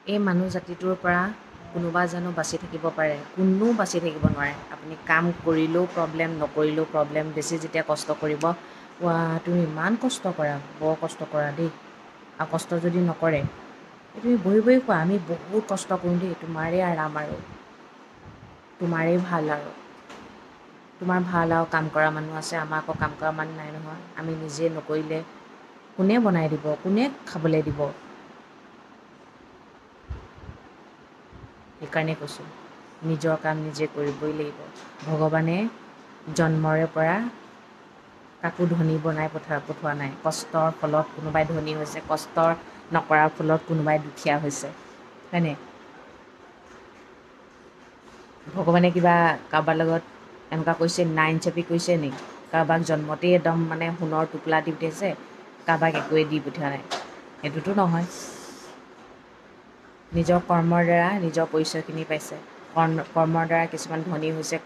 এই মানুহ জাতিটোৰ পৰা কোনোবা জানো বাচি থাকিব পাৰে? কোনো বাচি থাকিব নোৱাৰে। আপুনি কাম কৰিলেও প্ৰব্লেম, নকৰিলেও প্ৰব্লেম। বেছি যেতিয়া কষ্ট কৰিব, তুমি ইমান কষ্ট কৰা, বৰ কষ্ট কৰা দেই। আৰু কষ্ট যদি নকৰে, তুমি বহি বহি কোৱা আমি বহুত কষ্ট কৰোঁ দেই, তোমাৰেই আৰাম আৰু তোমাৰেই ভাল আৰু তোমাৰ ভাল আৰু কাম কৰা মানুহ আছে, আমাৰ আকৌ কাম কৰা মানুহ নাই নহয়। আমি নিজে নকৰিলে কোনে বনাই দিব, কোনে খাবলৈ দিব? সেইকাৰণে কৈছোঁ, নিজৰ কাম নিজে কৰিবই লাগিব। ভগৱানে জন্মৰে পৰা কাকো ধনী বনাই পঠোৱা নাই। কষ্টৰ ফলত কোনোবাই ধনী হৈছে, কষ্ট নকৰাৰ ফলত কোনোবাই দুখীয়া হৈছে, হয়নে? ভগৱানে কিবা কাৰোবাৰ লগত এনেকুৱা কৰিছে, নাইন চেপি কৰিছে নেকি? কাৰোবাক জন্মতেই একদম মানে সোণৰ টোপোলা দি পঠিয়াইছে, কাৰোবাক একোৱেই দি পঠিওৱা নাই, সেইটোতো নহয়। নিজৰ কৰ্মৰ দ্বাৰা নিজৰ পৰিচয়খিনি পাইছে। কৰ্মৰ দ্বাৰা কিছুমান ধনী হৈছে,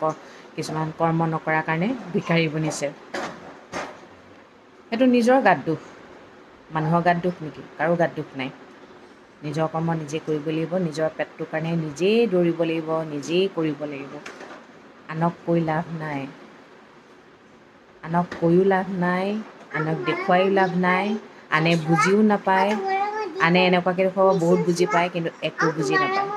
কিছুমান কৰ্ম নকৰাৰ কাৰণে ভিক্ষাৰী বনিছে। সেইটো নিজৰ গাত দোষ, মানুহৰ গাত দোষ নেকি? কাৰো গাত দোষ নাই। নিজৰ কৰ্ম নিজে কৰিব লাগিব, নিজৰ পেটটোৰ কাৰণে নিজেই দৌৰিব লাগিব, নিজেই কৰিব লাগিব। আনক কৈ লাভ নাই, আনক কৈও লাভ নাই, আনক দেখুৱাইও লাভ নাই। আনে বুজিও নাপায়, আনে এনেকুৱাকৈ দেখুৱাব বহুত বুজি পায়, কিন্তু একো বুজি নাপায়।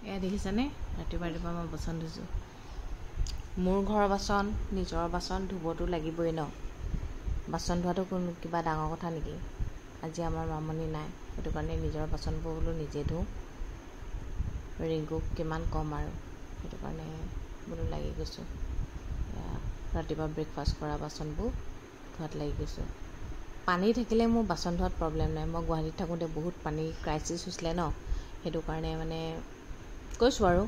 এয়া দেখিছানে, ৰাতিপুৱা ৰাতিপুৱা মই বাচন ধুইছোঁ। মোৰ ঘৰৰ বাচন, নিজৰ বাচন ধুবতো লাগিবই ন। বাচন ধোৱাটো কোনো কিবা ডাঙৰ কথা নেকি? আজি আমাৰ মামনি নাই, সেইটো কাৰণে নিজৰ বাচনবোৰ বোলো নিজে ধুওঁ। ৰিংকুক কিমান ক'ম আৰু, সেইটো কাৰণে বোলো লাগি গৈছোঁ। ৰাতিপুৱা ব্ৰেকফাষ্ট কৰা বাচনবোৰ ধোৱাত লাগি গৈছোঁ। পানী থাকিলে মোৰ বাচন ধোৱাত প্ৰব্লেম নাই। মই গুৱাহাটীত থাকোঁতে বহুত পানী ক্ৰাইচিছ হৈছিলে ন, সেইটো কাৰণে মানে কৈছোঁ আৰু,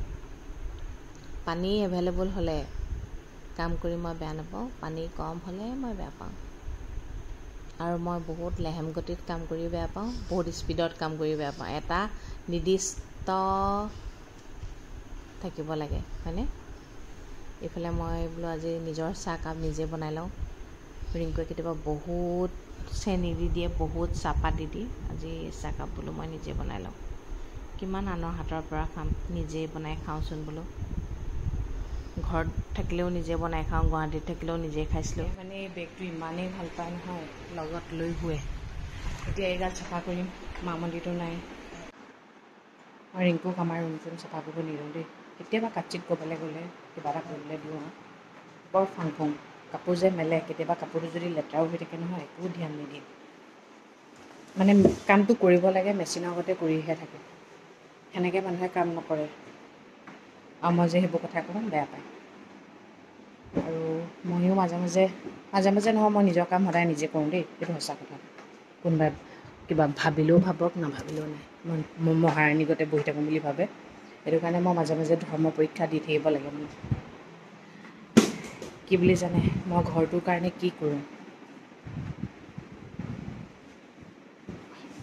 পানী এভেইলেবল হ'লে কাম কৰি মই বেয়া নাপাওঁ, পানী কম হ'লে মই বেয়া পাওঁ। আৰু মই বহুত লেহেম গতিত কাম কৰি বেয়া পাওঁ, বহুত স্পীডত কাম কৰি বেয়া পাওঁ। এটা নিৰ্দিষ্ট থাকিব লাগে, হয়নে? এইফালে মই বোলো আজি নিজৰ চাহকাপ নিজে বনাই লওঁ। ৰিংকুৱে কেতিয়াবা বহুত চেনি দি দিয়ে, বহুত চাহপাত দি দিয়ে। আজি চাহকাপ বোলো মই নিজে বনাই লওঁ। কিমান আনৰ হাতৰ পৰা খাম, নিজেই বনাই খাওঁচোন বোলো। ঘৰত থাকিলেও নিজে বনাই খাওঁ, গুৱাহাটীত থাকিলেও নিজে খাইছিলোঁ। মানে এই বেগটো ইমানেই ভাল পায় নহয়, লগত লৈ শুৱে। এতিয়া এইগাল চাফা কৰিম, মামনিটো নাই। মই ৰিংকুক আমাৰ ৰুম চাফা কৰিব নিদিওঁ দেই। কেতিয়াবা কাচিত ক'বলৈ গ'লে কিবা এটা কৰিবলৈ দিওঁ আৰু বৰ ফাং ফুং। কাপোৰ যে মেলে, কেতিয়াবা কাপোৰটো যদি লেতেৰাও হৈ থাকে নহয়, একো ধ্যান নিদিয়ে। মানে কামটো কৰিব লাগে, মেচিনৰ আগতে কৰিহে থাকে। সেনেকৈ মানুহে কাম নকৰে। আৰু মই যে সেইবোৰ কথা কওঁ, বেয়া পায়। আৰু ময়ো মাজে মাজে নহয়, মই নিজৰ কাম সদায় নিজে কৰোঁ দেই, সেইটো সঁচা কথা। কোনোবাই কিবা ভাবিলেও ভাবক, নাভাবিলেও নাই। মই মহাৰাণী গতে বহি থাকোঁ বুলি ভাবে, সেইটো কাৰণে মই মাজে মাজে ধৰ্ম পৰীক্ষা দি থাকিব লাগে মানে। কি বুলি জানে, মই ঘৰটোৰ কাৰণে কি কৰোঁ?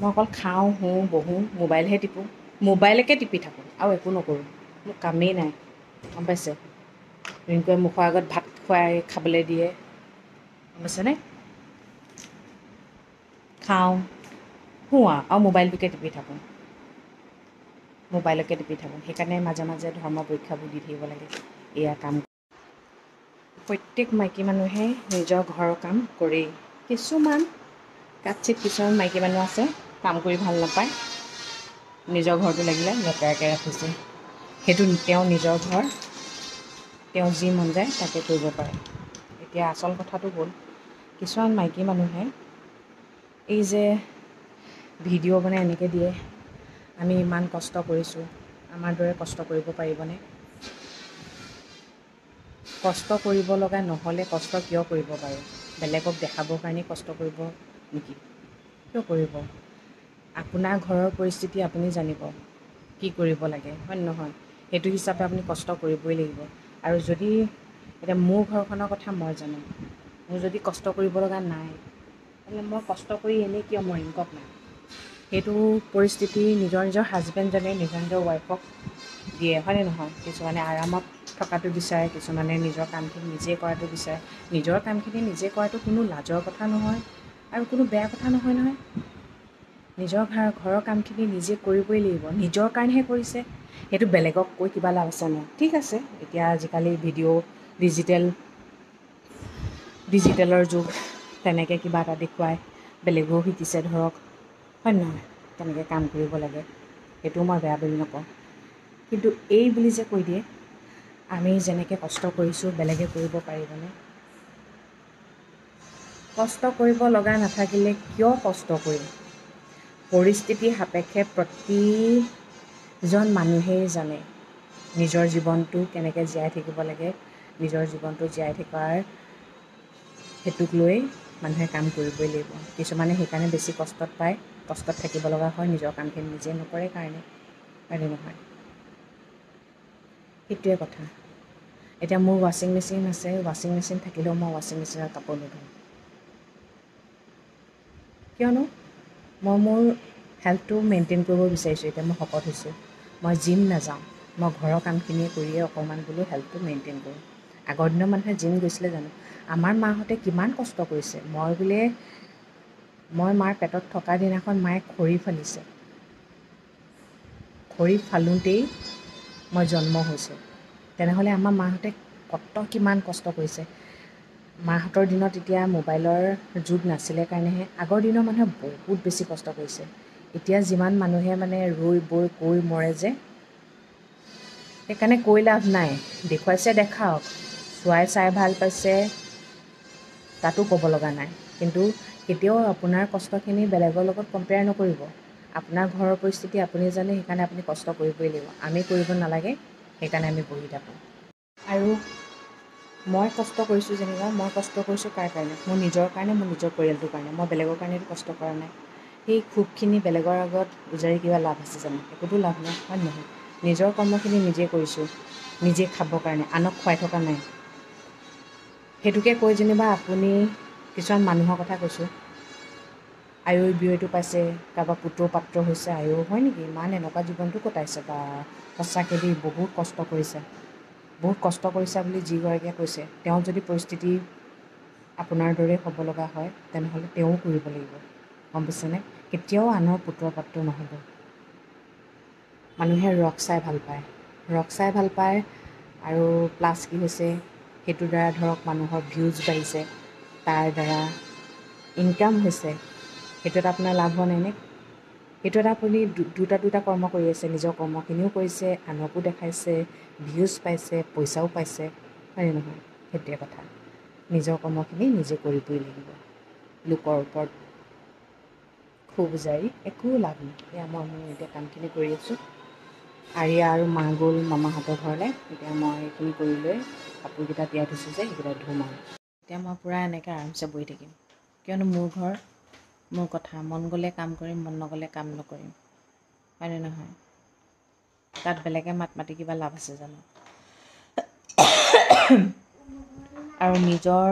মই অকল খাওঁ, শুওঁ, বহোঁ, মোবাইলহে টিপোঁ, মোবাইলকে টিপি থাকোঁ আৰু একো নকৰোঁ। মোৰ কামেই নাই, গম পাইছে? ৰিংকুৱে মুখৰ আগত ভাত খাবলৈ দিয়ে, গম পাইছেনে? খাওঁ, শুওঁ আৰু মোবাইলটোকে টিপি থাকোঁ। সেইকাৰণে মাজে মাজে ধৰ্ম পৰীক্ষাবোৰ দি থাকিব লাগে। এয়া কাম, প্ৰত্যেক মাইকী মানুহে নিজৰ ঘৰৰ কাম কৰেই। কিছুমান মাইকী মানুহ আছে, কাম কৰি ভাল নাপায়, নিজৰ ঘৰটো লাগিলে লেতেৰাকৈ ৰাখিছে। সেইটো তেওঁৰ নিজৰ ঘৰ, তেওঁ যি মন যায় তাকে কৰিব পাৰে। এতিয়া আচল কথাটো হ'ল, কিছুমান মাইকী মানুহে এই যে ভিডিঅ' বনাই এনেকৈ দিয়ে, আমি ইমান কষ্ট কৰিছোঁ, আমাৰ দৰে কষ্ট কৰিব পাৰিবনে? কষ্ট কৰিব লগা নহ'লে কষ্ট কিয় কৰিব বাৰু? বেলেগক দেখাবৰ কাৰণেই কষ্ট কৰিব নেকি? কিয় কৰিব? আপোনাৰ ঘৰৰ পৰিস্থিতি আপুনি জানিব, কি কৰিব লাগে, হয় নহয়? সেইটো হিচাপে আপুনি কষ্ট কৰিবই লাগিব। আৰু যদি এতিয়া মোৰ ঘৰখনৰ কথা মই জানো, মোৰ যদি কষ্ট কৰিব লগা নাই, তেন্তে মই কষ্ট কৰি এনেই কিয় মৰিম কওক না? সেইটো পৰিস্থিতি নিজৰ হাজবেণ্ডজনে নিজৰ ৱাইফক দিয়ে, হয়নে নহয়? কিছুমানে আৰামত থকাটো বিচাৰে, কিছুমানে নিজৰ কামখিনি নিজে কৰাটো বিচাৰে। নিজৰ কামখিনি নিজে কৰাটো কোনো লাজৰ কথা নহয় আৰু কোনো বেয়া কথা নহয় নহয়। নিজৰ ঘৰৰ কামখিনি নিজে কৰিবই লাগিব। নিজৰ কাৰণেহে কৰিছে, সেইটো বেলেগক কৈ কিবা লাভ আছে নাই? ঠিক আছে, এতিয়া আজিকালি ডিজিটেলৰ যুগ, তেনেকৈ কিবা এটা দেখুৱাই বেলেগেও শিকিছে ধৰক, হয় নহয়? তেনেকৈ কাম কৰিব লাগে, সেইটোও মই বেয়া বুলি নকওঁ। কিন্তু এই বুলি যে কৈ দিয়ে, আমি যেনেকৈ কষ্ট কৰিছোঁ বেলেগে কৰিব পাৰিবনে? কষ্ট কৰিব লগা নাথাকিলে কিয় কষ্ট কৰিম? পৰিস্থিতি সাপেক্ষে প্ৰতিজন মানুহেই জানে নিজৰ জীৱনটো কেনেকৈ জীয়াই থাকিব লাগে। নিজৰ জীৱনটো জীয়াই থকাৰ সেইটোক লৈ মানুহে কাম কৰিবই লাগিব। কিছুমানে সেইকাৰণে বেছি কষ্টত পায়, কষ্টত থাকিব লগা হয়, নিজৰ কামখিনি নিজে নকৰে কাৰণে, হয়নে নহয়? সেইটোৱে কথা। এতিয়া মোৰ ৱাশ্বিং মেচিন আছে, ৱাশ্বিং মেচিন থাকিলেও মই ৱাশ্বিং মেচিনত কাপোৰ নুধোঁ। কিয়নো মই মোৰ হেল্থটো মেইনটেইন কৰিব বিচাৰিছোঁ। এতিয়া মই শকত হৈছোঁ, মই জিম নাযাওঁ, মই ঘৰৰ কামখিনিয়ে কৰিয়ে অকণমান বোলো হেল্থটো মেইনটেইন কৰোঁ। আগৰ দিনৰ মানুহে জিম গৈছিলে জানো? আমাৰ মাহঁতে কিমান কষ্ট কৰিছে। মই মাৰ পেটত থকা দিনাখন মায়ে খৰি ফালিছে। খৰি ফালোঁতেই মই জন্ম হৈছোঁ। তেনেহ'লে আমাৰ মাহঁতে কিমান কষ্ট কৰিছে। মাহঁতৰ দিনত এতিয়া মোবাইলৰ যুগ নাছিলে কাৰণেহে, আগৰ দিনৰ মানুহে বহুত বেছি কষ্ট কৰিছে। এতিয়া যিমান মানুহে মানে ৰৈ বৈ কৈ মৰে যে, সেইকাৰণে কৈ লাভ নাই। দেখুৱাইছে দেখাওক, চোৱাই চাই ভাল পাইছে, তাতো ক'ব লগা নাই। কিন্তু কেতিয়াও আপোনাৰ কষ্টখিনি বেলেগৰ লগত কম্পেয়াৰ নকৰিব। আপোনাৰ ঘৰৰ পৰিস্থিতি আপুনি জানে, সেইকাৰণে আপুনি কষ্ট কৰিবই লাগিব। আমি কৰিব নালাগে, সেইকাৰণে আমি বহি থাকোঁ। আৰু মই কষ্ট কৰিছোঁ যেনিবা, মই কষ্ট কৰিছোঁ কাৰ কাৰণে? মোৰ নিজৰ কাৰণে, মোৰ নিজৰ পৰিয়ালটোৰ কাৰণে। মই বেলেগৰ কাৰণেতো কষ্ট কৰা নাই। সেই ক্ষোভখিনি বেলেগৰ আগত উজাৰি কিবা লাভ আছে জানো? একোতো লাভ নাই, হয় নহয়? নিজৰ কৰ্মখিনি নিজে কৰিছোঁ, নিজে খাবৰ কাৰণে, আনক খুৱাই থকা নাই। সেইটোকে কৈ যেনিবা আপুনি, কিছুমান মানুহৰ কথা কৈছোঁ, আয়ৈ বিয়ৈটো পাইছে, কাৰোবাৰ পুত্ৰ পাত্ৰ হৈছে, আয়ৈ হয় নেকি? ইমান এনেকুৱা জীৱনটো কটাইছে বা সঁচাকৈ দেই, বহুত কষ্ট কৰিছে। বহুত কষ্ট কৰিছা বুলি যিগৰাকীয়ে কৈছে, তেওঁ যদি পৰিস্থিতি আপোনাৰ দৰে হ'ব লগা হয়, তেনেহ'লে তেওঁও কৰিব লাগিব, গম পাইছেনে? কেতিয়াও আনৰ পুত্ৰ পাত্ৰ নহ'ব। মানুহে ৰস চাই ভাল পায়, ৰস চাই ভাল পায়। আৰু প্লাছ কি হৈছে, সেইটোৰ দ্বাৰা ধৰক মানুহৰ ভিউজ বাঢ়িছে, তাৰ দ্বাৰা ইনকাম হৈছে, সেইটো এটা আপোনাৰ লাভ হোৱা নাইনে? সেইটো এটা আপুনি দুটা কৰ্ম কৰি আছে। নিজৰ কৰ্মখিনিও কৰিছে, আনকো দেখাইছে, ভিউজ পাইছে, পইচাও পাইছে, হয়নে নহয়? সেইটোৱে কথা। নিজৰ কৰ্মখিনি নিজে কৰিবই লাগিব। লোকৰ ওপৰত ক্ষোভ জাৰি একো লাভ নাই। এয়া মই মোৰ এতিয়া কামখিনি কৰি আছোঁ। আৰিয়া আৰু মা গ'ল মামাহঁতৰ ঘৰলৈ। এতিয়া মই এইখিনি কৰি লৈ কাপোৰকেইটা তিয়াই থৈছোঁ যে, সেইকেইটা ধুম আৰু। এতিয়া মই পূৰা এনেকৈ আৰামছে বহি থাকিম, কিয়নো মোৰ ঘৰ, মোৰ কথা। মন গ'লে কাম কৰিম, মন নগ'লে কাম নকৰিম, হয়নে নহয়? তাত বেলেগে মাত মাতি কিবা লাভ আছে জানো? আৰু নিজৰ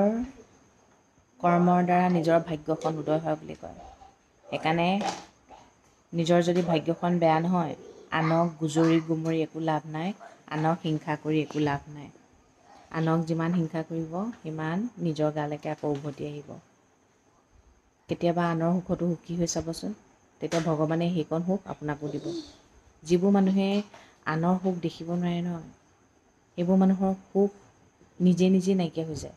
কৰ্মৰ দ্বাৰা নিজৰ ভাগ্যখন উদয় হয় বুলি কয়। সেইকাৰণে নিজৰ যদি ভাগ্যখন বেয়া নহয়, আনক গুজৰি গুমৰি একো লাভ নাই, আনক হিংসা কৰি একো লাভ নাই। আনক যিমান হিংসা কৰিব, সিমান নিজৰ গালৈকে আকৌ উভতি আহিব। কেতিয়াবা আনৰ সুখতো সুখী হৈ চাবচোন, তেতিয়া ভগৱানে সেইকণ সুখ আপোনাকো দিব। যিবোৰ মানুহে আনৰ সুখ দেখিব নোৱাৰে নহয়, সেইবোৰ মানুহৰ সুখ নিজে নিজে নাইকিয়া হৈ যায়।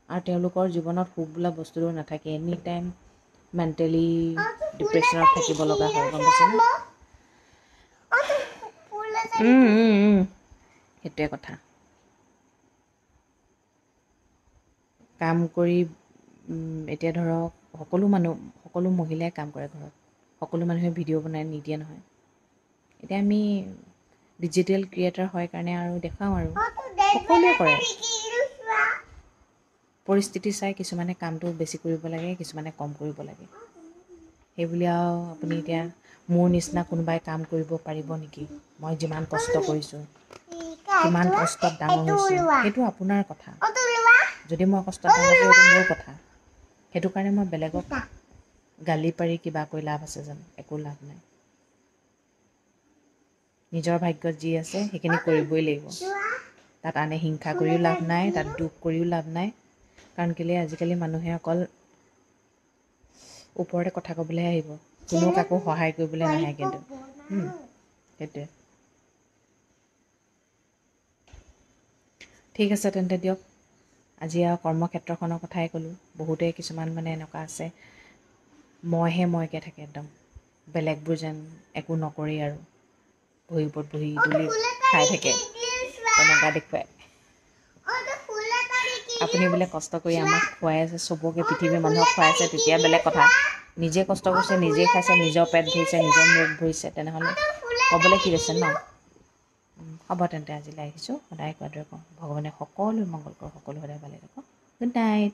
আৰু তেওঁলোকৰ জীৱনত সুখ বোলা বস্তুটো নাথাকে। এনি টাইম মেণ্টেলি ডিপ্ৰেশ্যনত থাকিব লগা হয়, গম পাইছেনে? সেইটোৱে কথা। কাম কৰি এতিয়া ধৰক সকলো মহিলাই কাম কৰে ঘৰত। সকলো মানুহে ভিডিঅ' বনাই নিদিয়ে নহয়। এতিয়া আমি ডিজিটেল ক্ৰিয়েটাৰ হয় কাৰণে আৰু দেখাওঁ আৰু সকলোৱে কৰে। পৰিস্থিতি চাই কিছুমানে কামটো বেছি কৰিব লাগে, কিছুমানে কম কৰিব লাগে। সেইবুলি আৰু আপুনি এতিয়া মোৰ নিচিনা কোনোবাই কাম কৰিব পাৰিব নেকি? মই যিমান কষ্ট কৰিছোঁ, কিমান কষ্টত ডাঙৰ হৈছোঁ, সেইটো আপোনাৰ কথা। যদি মই কষ্টত ডাঙৰ হৈছোঁ, সেইটো মোৰ কথা। সেইটো কাৰণে মই বেলেগক গালি পাৰি কিবা কৰি লাভ আছে জানো? একো লাভ নাই। নিজৰ ভাগ্যত যি আছে সেইখিনি কৰিবই লাগিব। তাত আনে হিংসা কৰিও লাভ নাই, তাত দুখ কৰিও লাভ নাই। কাৰণ কেলৈ আজিকালি মানুহে অকল ওপৰতে কথা ক'বলৈহে আহিব, কোনো কাকো সহায় কৰিবলৈ নাহে কিন্তু সেইটোৱে ঠিক আছে তেন্তে দিয়ক আজি আৰু কৰ্মক্ষেত্ৰখনৰ কথাই ক'লোঁ বহুতেই কিছুমান মানে এনেকুৱা আছে মইকে থাকে একদম বেলেগবোৰ যেন একো নকৰেই আৰু ভৰিৰ ওপৰত বহি তুলি খাই থাকে তেনেকুৱা দেখুৱাই আপুনি বোলে কষ্ট কৰি আমাক খুৱাই আছে চবকে পৃথিৱীৰ মানুহক খুৱাই আছে তেতিয়া বেলেগ কথা নিজে কষ্ট কৰিছে নিজে খাইছে নিজৰ পেট ভৰিছে নিজৰ মুখ ভৰিছে তেনেহ'লে ক'বলৈ কি লৈছে ন হ'ব তেন্তে আজিলৈ আহিছোঁ সদায় কোৱাদৰে কওঁ ভগৱানে সকলো মংগল কৰক সকলো সদায় ভালে থাকক গুড নাইট